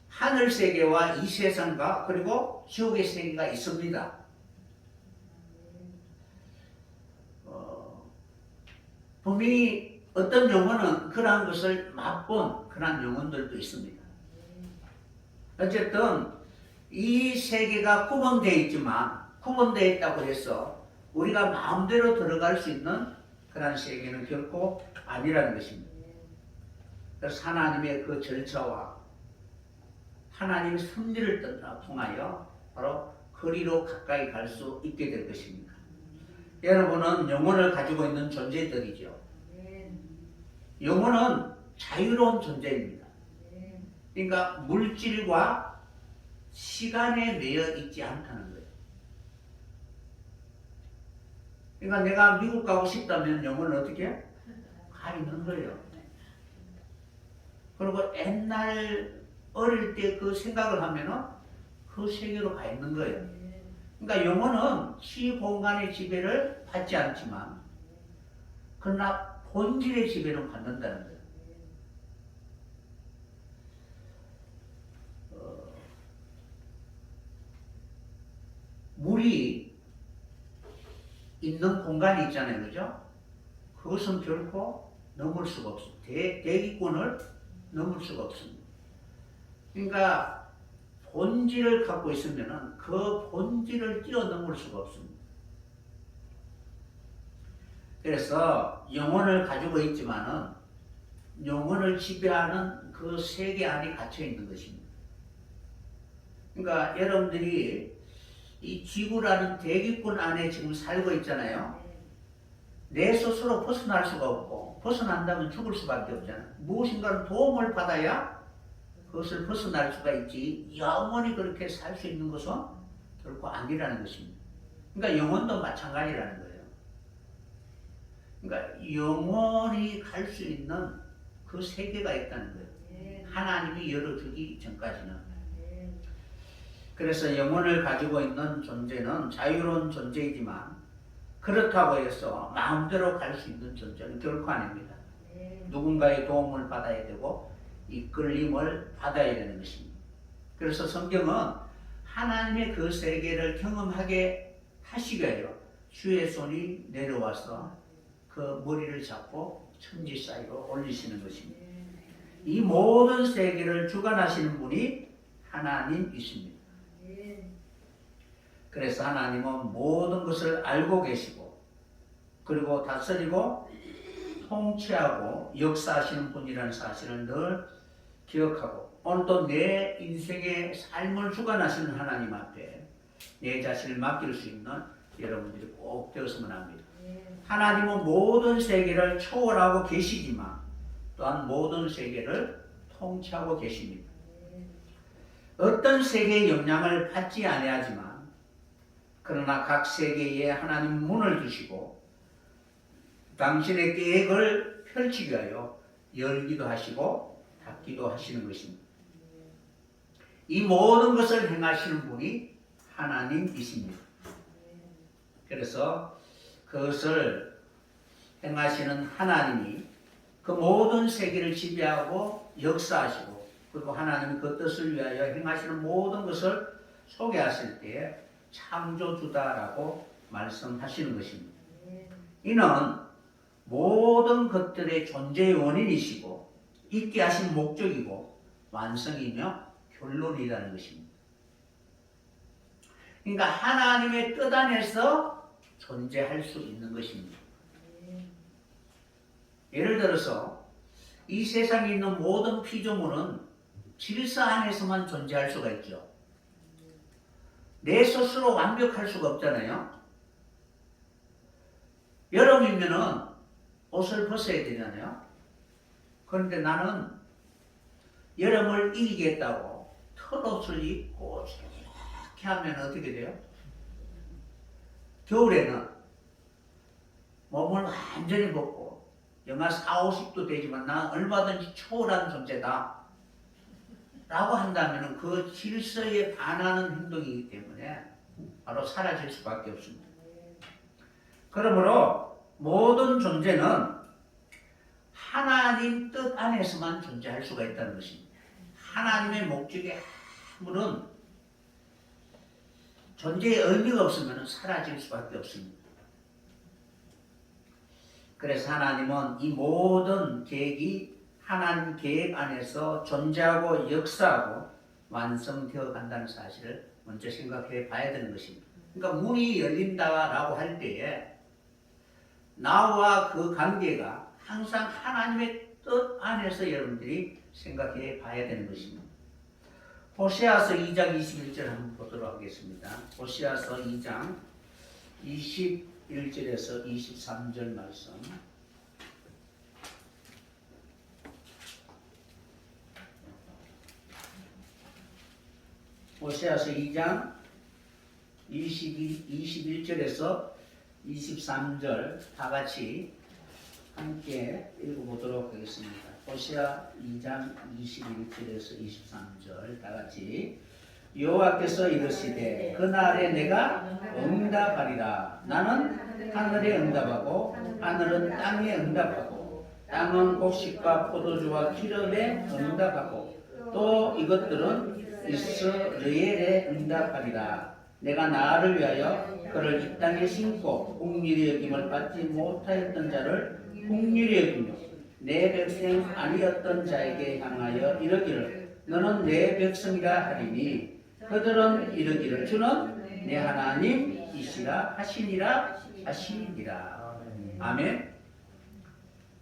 [SPEAKER 1] 하늘 세계와 이 세상과 그리고 지옥의 세계가 있습니다. 분명히 어떤 영혼은 그러한 것을 맛본 그러한 영혼들도 있습니다. 어쨌든 이 세계가 구분되어 있지만 구분되어 있다고 해서 우리가 마음대로 들어갈 수 있는 그러한 세계는 결코 아니라는 것입니다. 그래서 하나님의 그 절차와 하나님의 섭리를 통하여 바로 거리로 가까이 갈 수 있게 될 것입니다. 여러분은 영혼을 가지고 있는 존재들이죠. 영혼은 자유로운 존재입니다. 그러니까 물질과 시간에 매여 있지 않다는 거예요. 그러니까 내가 미국 가고 싶다면 영혼은 어떻게 해? 가 있는 거예요. 그리고 옛날 어릴 때 그 생각을 하면은 그 세계로 가 있는 거예요. 그러니까 영혼은 시 공간의 지배를 받지 않지만 그러나 본질의 지배는 받는다는 거예요. 물이 있는 공간이 있잖아요. 그죠? 그것은 결코 넘을 수가 없습니다. 대기권을 넘을 수가 없습니다. 그러니까 본질을 갖고 있으면 그 본질을 뛰어넘을 수가 없습니다. 그래서 영혼을 가지고 있지만은 영혼을 지배하는 그 세계 안에 갇혀 있는 것입니다. 그러니까 여러분들이 이 지구라는 대기권 안에 지금 살고 있잖아요. 내 스스로 벗어날 수가 없고 벗어난다면 죽을 수밖에 없잖아요. 무엇인가를 도움을 받아야 그것을 벗어날 수가 있지 영원히 그렇게 살 수 있는 것은 결코 아니라는 것입니다. 그러니까 영혼도 마찬가지라는 거예요. 그러니까 영원히 갈 수 있는 그 세계가 있다는 거예요. 하나님이 열어주기 전까지는. 그래서 영혼을 가지고 있는 존재는 자유로운 존재이지만 그렇다고 해서 마음대로 갈 수 있는 존재는 결코 아닙니다. 누군가의 도움을 받아야 되고 이끌림을 받아야 되는 것입니다. 그래서 성경은 하나님의 그 세계를 경험하게 하시기 위하여 주의 손이 내려와서 그 머리를 잡고 천지 사이로 올리시는 것입니다. 이 모든 세계를 주관하시는 분이 하나님이십니다. 그래서 하나님은 모든 것을 알고 계시고 그리고 다스리고 통치하고 역사하시는 분이라는 사실을 늘 기억하고 오늘도 내 인생의 삶을 주관하시는 하나님 앞에 내 자신을 맡길 수 있는 여러분들이 꼭 되었으면 합니다. 하나님은 모든 세계를 초월하고 계시지만 또한 모든 세계를 통치하고 계십니다. 어떤 세계의 영향을 받지 아니하지만 그러나 각 세계에 하나님 문을 주시고 당신의 계획을 펼치기 위하여 열기도 하시고 닫기도 하시는 것입니다. 이 모든 것을 행하시는 분이 하나님이십니다. 그래서 그것을 행하시는 하나님이 그 모든 세계를 지배하고 역사하시고 그리고 하나님이 그 뜻을 위하여 행하시는 모든 것을 소개하실 때에 창조주다라고 말씀하시는 것입니다. 이는 모든 것들의 존재의 원인이시고 있게 하신 목적이고 완성이며 결론이라는 것입니다. 그러니까 하나님의 뜻 안에서 존재할 수 있는 것입니다. 예를 들어서 이 세상에 있는 모든 피조물은 질서 안에서만 존재할 수가 있죠. 내 스스로 완벽할 수가 없잖아요. 여름이면은 옷을 벗어야 되잖아요. 그런데 나는 여름을 이기겠다고 털옷을 입고 이렇게 하면 어떻게 돼요? 겨울에는 몸을 완전히 벗고 영하 4, 50도 되지만 난 얼마든지 초월한 존재다 라고 한다면 그 질서에 반하는 행동이기 때문에 바로 사라질 수밖에 없습니다. 그러므로 모든 존재는 하나님 뜻 안에서만 존재할 수가 있다는 것입니다. 하나님의 목적에 아무런 존재의 의미가 없으면 사라질 수밖에 없습니다. 그래서 하나님은 이 모든 계획이 하나님 계획 안에서 존재하고 역사하고 완성되어 간다는 사실을 먼저 생각해 봐야 되는 것입니다. 그러니까 문이 열린다라고 할 때에 나와 그 관계가 항상 하나님의 뜻 안에서 여러분들이 생각해 봐야 되는 것입니다. 호세아서 2장 21절 한번 보도록 하겠습니다. 호세아서 2장 21절에서 23절 말씀. 호세아서 2장 21절에서 23절 다 같이 함께 읽어보도록 하겠습니다. 호세아 2장 21절에서 23절 다 같이 여호와께서 이르시되 그날에 내가 응답하리라. 나는 하늘에 응답하고 하늘은 땅에 응답하고 땅은 곡식과 포도주와 기름에 응답하고 또 이것들은 이스라엘에 응답하리라. 내가 나를 위하여 그를 이 땅에 심고 국률이 여김을 받지 못하였던 자를 국률이 여기며 내 백성 아니었던 자에게 향하여 이르기를 너는 내 백성이라 하리니 그들은 이르기를 주는 내 하나님이시라 하시니라 하시니라. 아멘.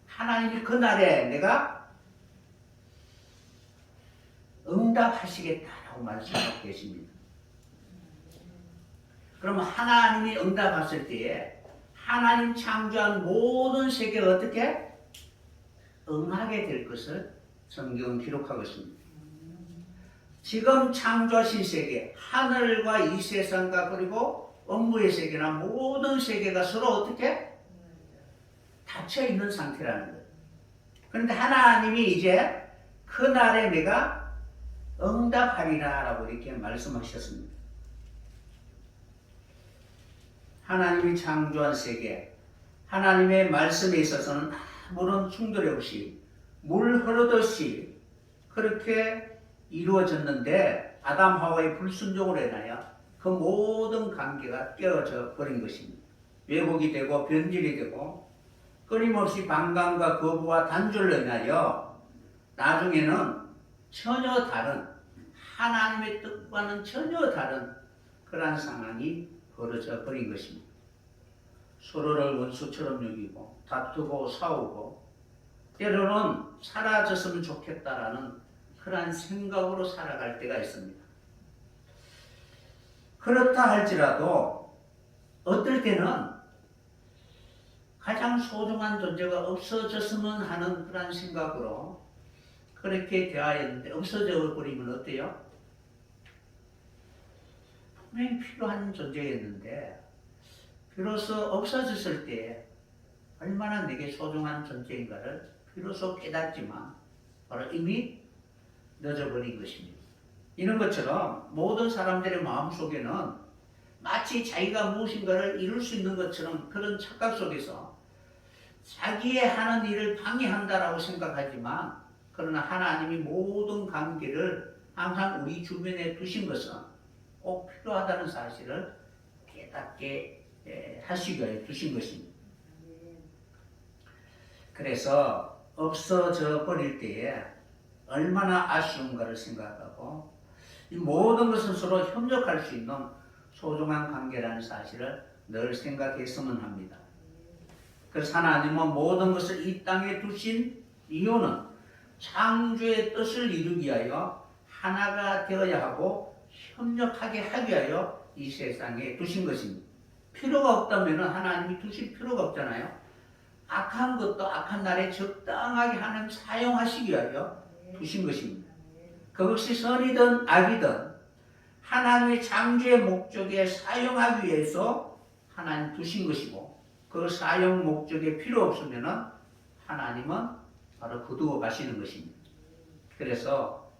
[SPEAKER 1] 하나님이 그날에 내가 응답하시겠다라고 말씀하고 계십니다. 그러면 하나님이 응답하실 때에 하나님 창조한 모든 세계가 어떻게 응하게 될 것을 성경은 기록하고 있습니다. 지금 창조하신 세계, 하늘과 이 세상과 그리고 업무의 세계나 모든 세계가 서로 어떻게 닫혀 있는 상태라는 거예요. 그런데 하나님이 이제 그날에 내가 응답하리라 라고 이렇게 말씀하셨습니다. 하나님이 창조한 세계, 하나님의 말씀에 있어서는 아무런 충돌이 없이 물 흐르듯이 그렇게 이루어졌는데 아담 하와의 불순종으로 인하여 그 모든 관계가 깨어져 버린 것입니다. 왜곡이 되고 변질이 되고 끊임없이 반감과 거부와 단절로 인하여 나중에는 전혀 다른 하나님의 뜻과는 전혀 다른 그러한 상황이 벌어져 버린 것입니다. 서로를 원수처럼 여기고 다투고 싸우고 때로는 사라졌으면 좋겠다라는 그러한 생각으로 살아갈 때가 있습니다. 그렇다 할지라도 어떨 때는 가장 소중한 존재가 없어졌으면 하는 그런 생각으로 그렇게 대하였는데 없어져 버리면 어때요? 분명히 필요한 존재였는데 비로소 없어졌을 때 얼마나 내게 소중한 존재인가를 비로소 깨닫지만 바로 이미 늦어버린 것입니다. 이런 것처럼 모든 사람들의 마음속에는 마치 자기가 무엇인가를 이룰 수 있는 것처럼 그런 착각 속에서 자기의 하는 일을 방해한다라고 생각하지만 그러나 하나님이 모든 관계를 항상 우리 주변에 두신 것은 꼭 필요하다는 사실을 깨닫게 하시기 위해 두신 것입니다. 그래서 없어져 버릴 때에 얼마나 아쉬운가를 생각하고 이 모든 것은 서로 협력할 수 있는 소중한 관계라는 사실을 늘 생각했으면 합니다. 그래서 하나님은 모든 것을 이 땅에 두신 이유는 창조의 뜻을 이루기 위하여 하나가 되어야 하고 협력하게 하기 위하여 이 세상에 두신 것입니다. 필요가 없다면 하나님이 두실 필요가 없잖아요. 악한 것도 악한 날에 적당하게 하나님 사용하시기 위하여 두신 것입니다. 그것이 선이든 악이든 하나님의 창조의 목적에 사용하기 위해서 하나님 두신 것이고 그 사용 목적에 필요 없으면 하나님은 바로 거두어 가시는 것입니다. 그래서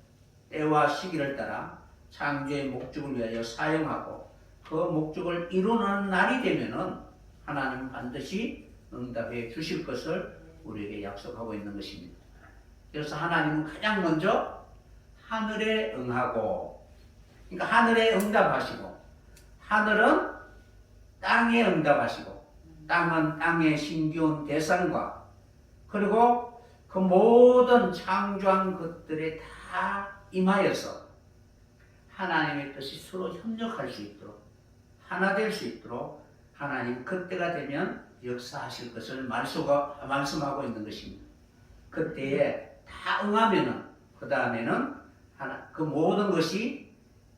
[SPEAKER 1] 때와 시기를 따라 창조의 목적을 위하여 사용하고 그 목적을 이루는 날이 되면 하나님은 반드시 응답해 주실 것을 우리에게 약속하고 있는 것입니다. 그래서 하나님은 가장 먼저 하늘에 응하고, 그러니까 하늘에 응답하시고, 하늘은 땅에 응답하시고, 땅은 땅의 신기한 대상과 그리고 그 모든 창조한 것들에 다 임하여서 하나님의 뜻이 서로 협력할 수 있도록 하나 될 수 있도록 하나님 그때가 되면 역사하실 것을 말씀하고 있는 것입니다. 그때에 다 응하면은 그 다음에는 그 모든 것이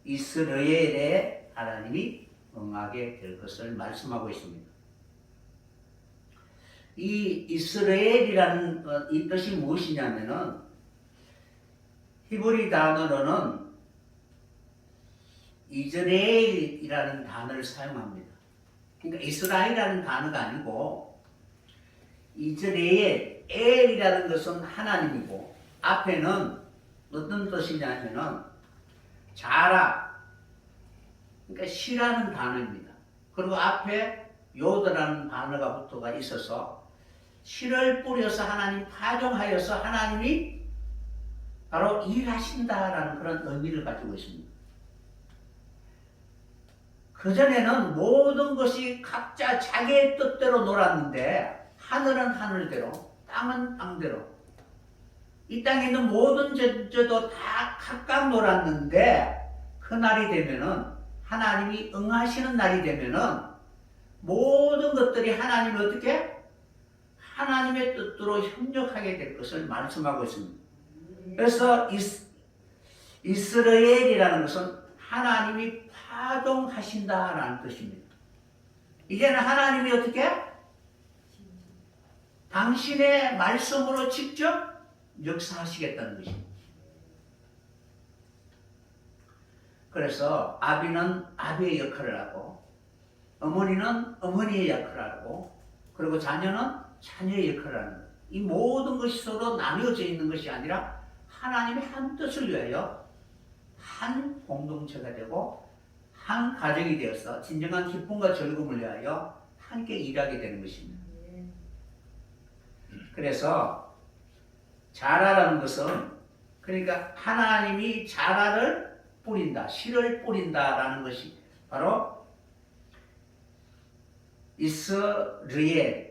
[SPEAKER 1] 이스라엘의 하나님이 응하게 될 것을 말씀하고 있습니다. 이 이스라엘이라는 이 뜻이 무엇이냐면은 히브리 단어로는 이스라엘이라는 단어를 사용합니다. 그러니까 이스라엘이라는 단어가 아니고 이스라엘, 엘이라는 것은 하나님이고 앞에는 어떤 뜻이냐면은 자라, 그러니까 시라는 단어입니다. 그리고 앞에 요드라는 단어가 붙어가 있어서 씨를 뿌려서 하나님 파종하여서 하나님이 바로 일하신다라는 그런 의미를 가지고 있습니다. 그전에는 모든 것이 각자 자기의 뜻대로 놀았는데 하늘은 하늘대로 땅은 땅대로 이 땅에 있는 모든 존재도 다 각각 놀았는데 그날이 되면은 하나님이 응하시는 날이 되면은 모든 것들이 하나님이 어떻게? 하나님의 뜻대로 협력하게 될 것을 말씀하고 있습니다. 그래서 이스라엘이라는 것은 하나님이 파동하신다라는 뜻입니다. 이제는 하나님이 어떻게? 당신의 말씀으로 직접 역사하시겠다는 것입니다. 그래서 아비는 아비의 역할을 하고 어머니는 어머니의 역할을 하고 그리고 자녀는 자녀의 역할을 하는 거예요. 이 모든 것이 서로 나뉘어져 있는 것이 아니라 하나님의 한 뜻을 위하여 한 공동체가 되고 한 가정이 되어서 진정한 기쁨과 즐거움을 위하여 함께 일하게 되는 것입니다. 그래서 자라라는 것은 그러니까 하나님이 자라를 뿌린다, 씨를 뿌린다라는 것이 바로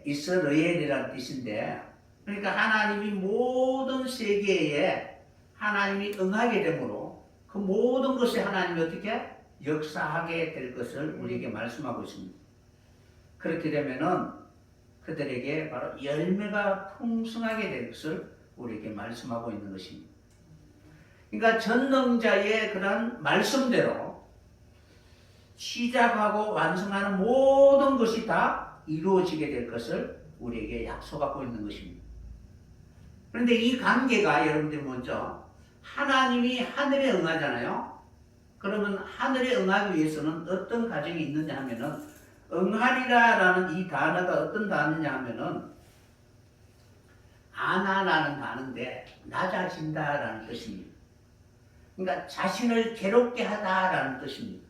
[SPEAKER 1] 이스라엘이라는 뜻인데 그러니까 하나님이 모든 세계에 하나님이 응하게 되므로 그 모든 것에 하나님이 어떻게 역사하게 될 것을 우리에게 말씀하고 있습니다. 그렇게 되면은 그들에게 바로 열매가 풍성하게 될 것을 우리에게 말씀하고 있는 것입니다. 그러니까 전능자의 그런 말씀대로 시작하고 완성하는 모든 것이 다 이루어지게 될 것을 우리에게 약속하고 있는 것입니다. 그런데 이 관계가 여러분들 먼저 하나님이 하늘에 응하잖아요. 그러면 하늘에 응하기 위해서는 어떤 과정이 있느냐 하면은 응하리라라는 이 단어가 어떤 단어냐 하면은 아나라는 단어인데 낮아진다라는 뜻입니다. 그러니까 자신을 괴롭게 하다라는 뜻입니다.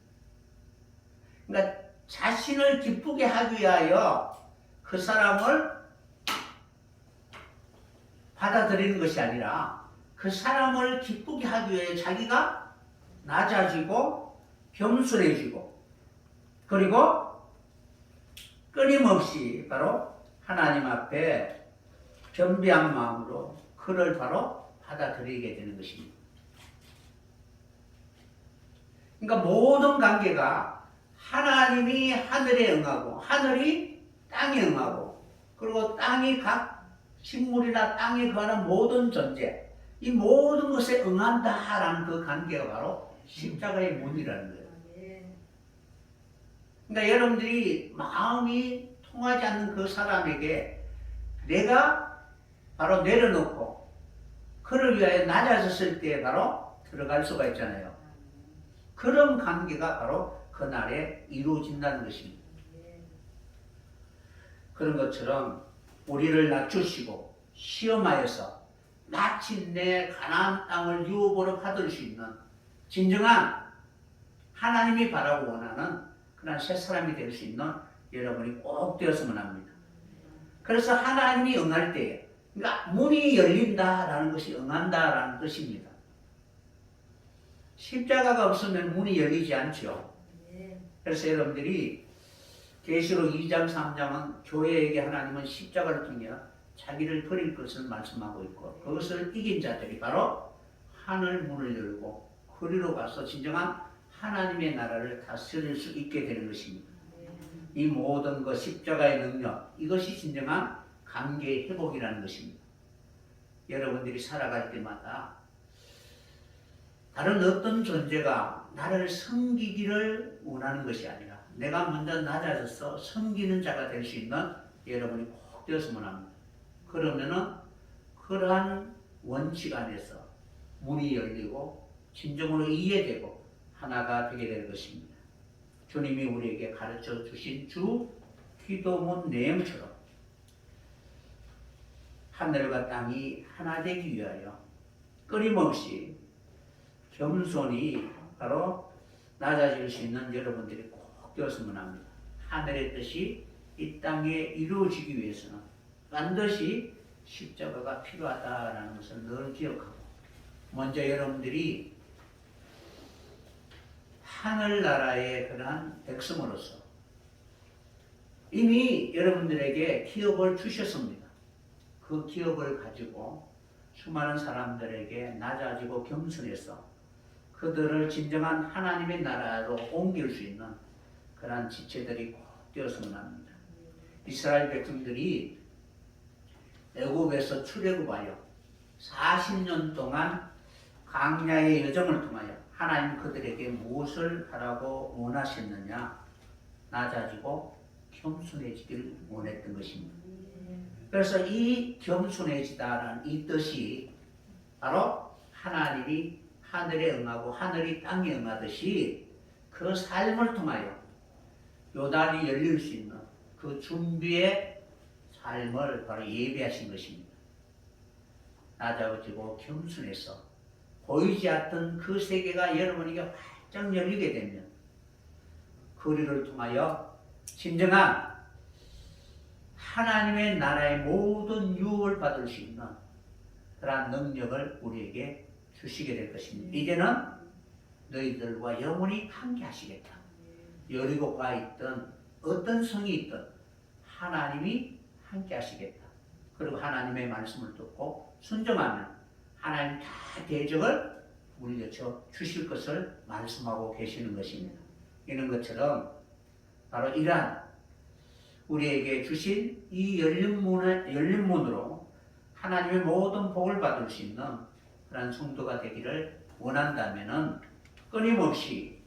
[SPEAKER 1] 그러니까 자신을 기쁘게 하기 위하여 그 사람을 받아들이는 것이 아니라 그 사람을 기쁘게 하기 위해 자기가 낮아지고 겸손해지고 그리고 끊임없이 바로 하나님 앞에 겸비한 마음으로 그를 바로 받아들이게 되는 것입니다. 그러니까 모든 관계가 하나님이 하늘에 응하고 하늘이 땅에 응하고 그리고 땅이 각 식물이나 땅에 거하는 모든 존재 이 모든 것에 응한다라는 그 관계가 바로 십자가의 문이라는 거예요. 그러니까 여러분들이 마음이 통하지 않는 그 사람에게 내가 바로 내려놓고 그를 위하여 낮아졌을 때 바로 들어갈 수가 있잖아요. 그런 관계가 바로 그날에 이루어진다는 것입니다. 그런 것처럼 우리를 낮추시고 시험하여서 마침내 가나안 땅을 유업으로 받을 수 있는 진정한 하나님이 바라고 원하는 그런 새 사람이 될 수 있는 여러분이 꼭 되었으면 합니다. 그래서 하나님이 응할 때에 그러니까 문이 열린다라는 것이 응한다라는 뜻입니다. 십자가가 없으면 문이 열리지 않죠. 그래서 여러분들이 계시록 2장 3장은 교회에게 하나님은 십자가를 통해 자기를 버릴 것을 말씀하고 있고 그것을 이긴 자들이 바로 하늘 문을 열고 그리로 가서 진정한 하나님의 나라를 다스릴 수 있게 되는 것입니다. 이 모든 것 십자가의 능력 이것이 진정한 관계의 회복이라는 것입니다. 여러분들이 살아갈 때마다 다른 어떤 존재가 나를 섬기기를 원하는 것이 아니라 내가 먼저 낮아져서 섬기는 자가 될 수 있는 여러분이 꼭 되었으면 합니다. 그러면은 그러한 원칙 안에서 문이 열리고 진정으로 이해되고 하나가 되게 될 것입니다. 주님이 우리에게 가르쳐 주신 주 기도문 내용처럼 하늘과 땅이 하나 되기 위하여 끊임없이 겸손히 바로 낮아질 수 있는 여러분들이 꼭 되었으면 합니다. 하늘의 뜻이 이 땅에 이루어지기 위해서는 반드시 십자가가 필요하다라는 것을 늘 기억하고, 먼저 여러분들이 하늘나라의 그러한 백성으로서 이미 여러분들에게 기업을 주셨습니다. 그 기업을 가지고 수많은 사람들에게 낮아지고 겸손해서 그들을 진정한 하나님의 나라로 옮길 수 있는 그러한 지체들이 꼭 되었으면 합니다. 이스라엘 백성들이 애굽에서 출애굽하여 40년 동안 광야의 여정을 통하여 하나님 그들에게 무엇을 하라고 원하셨느냐? 낮아지고 겸손해지기를 원했던 것입니다. 그래서 이 겸손해지다라는 이 뜻이 바로 하나님이 하늘에 응하고 하늘이 땅에 응하듯이 그 삶을 통하여 요단이 열릴 수 있는 그 준비의 삶을 바로 예비하신 것입니다. 낮아지고 겸손해서 보이지 않던 그 세계가 여러분에게 활짝 열리게 되면 그리를 통하여 진정한 하나님의 나라의 모든 유업을 받을 수 있는 그러한 능력을 우리에게 주시게 될 것입니다. 이제는 너희들과 영원히 함께 하시겠다. 여리고가 있든 어떤 성이 있든 하나님이 함께 하시겠다. 그리고 하나님의 말씀을 듣고 순종하면 하나님 다 대적을 물려쳐 주실 것을 말씀하고 계시는 것입니다. 이런 것처럼 바로 이러한 우리에게 주신 이 열린 문으로 하나님의 모든 복을 받을 수 있는 그런 성도가 되기를 원한다면은 끊임없이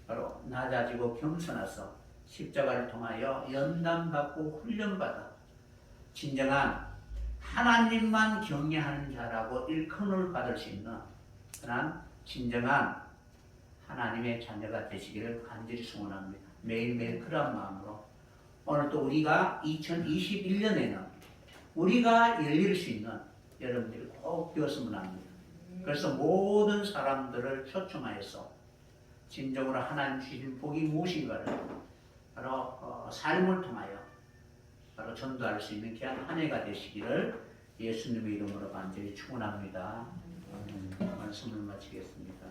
[SPEAKER 1] 바로 낮아지고 겸손해서 십자가를 통하여 연단받고 훈련받아 진정한 하나님만 경외하는 자라고 일컬음을 받을 수 있는 그런 진정한 하나님의 자녀가 되시기를 간절히 소원합니다. 매일매일 그런 마음으로 오늘 또 우리가 2021년에는 우리가 열릴 수 있는 여러분들이 꼭 되었으면 합니다. 그래서 모든 사람들을 초청하여서 진정으로 하나님 주신 복이 무엇인가를 바로 삶을 통하여 바로 전도할 수 있는 귀한 한 해가 되시기를 예수님의 이름으로 간절히 축원합니다. 말씀을 마치겠습니다.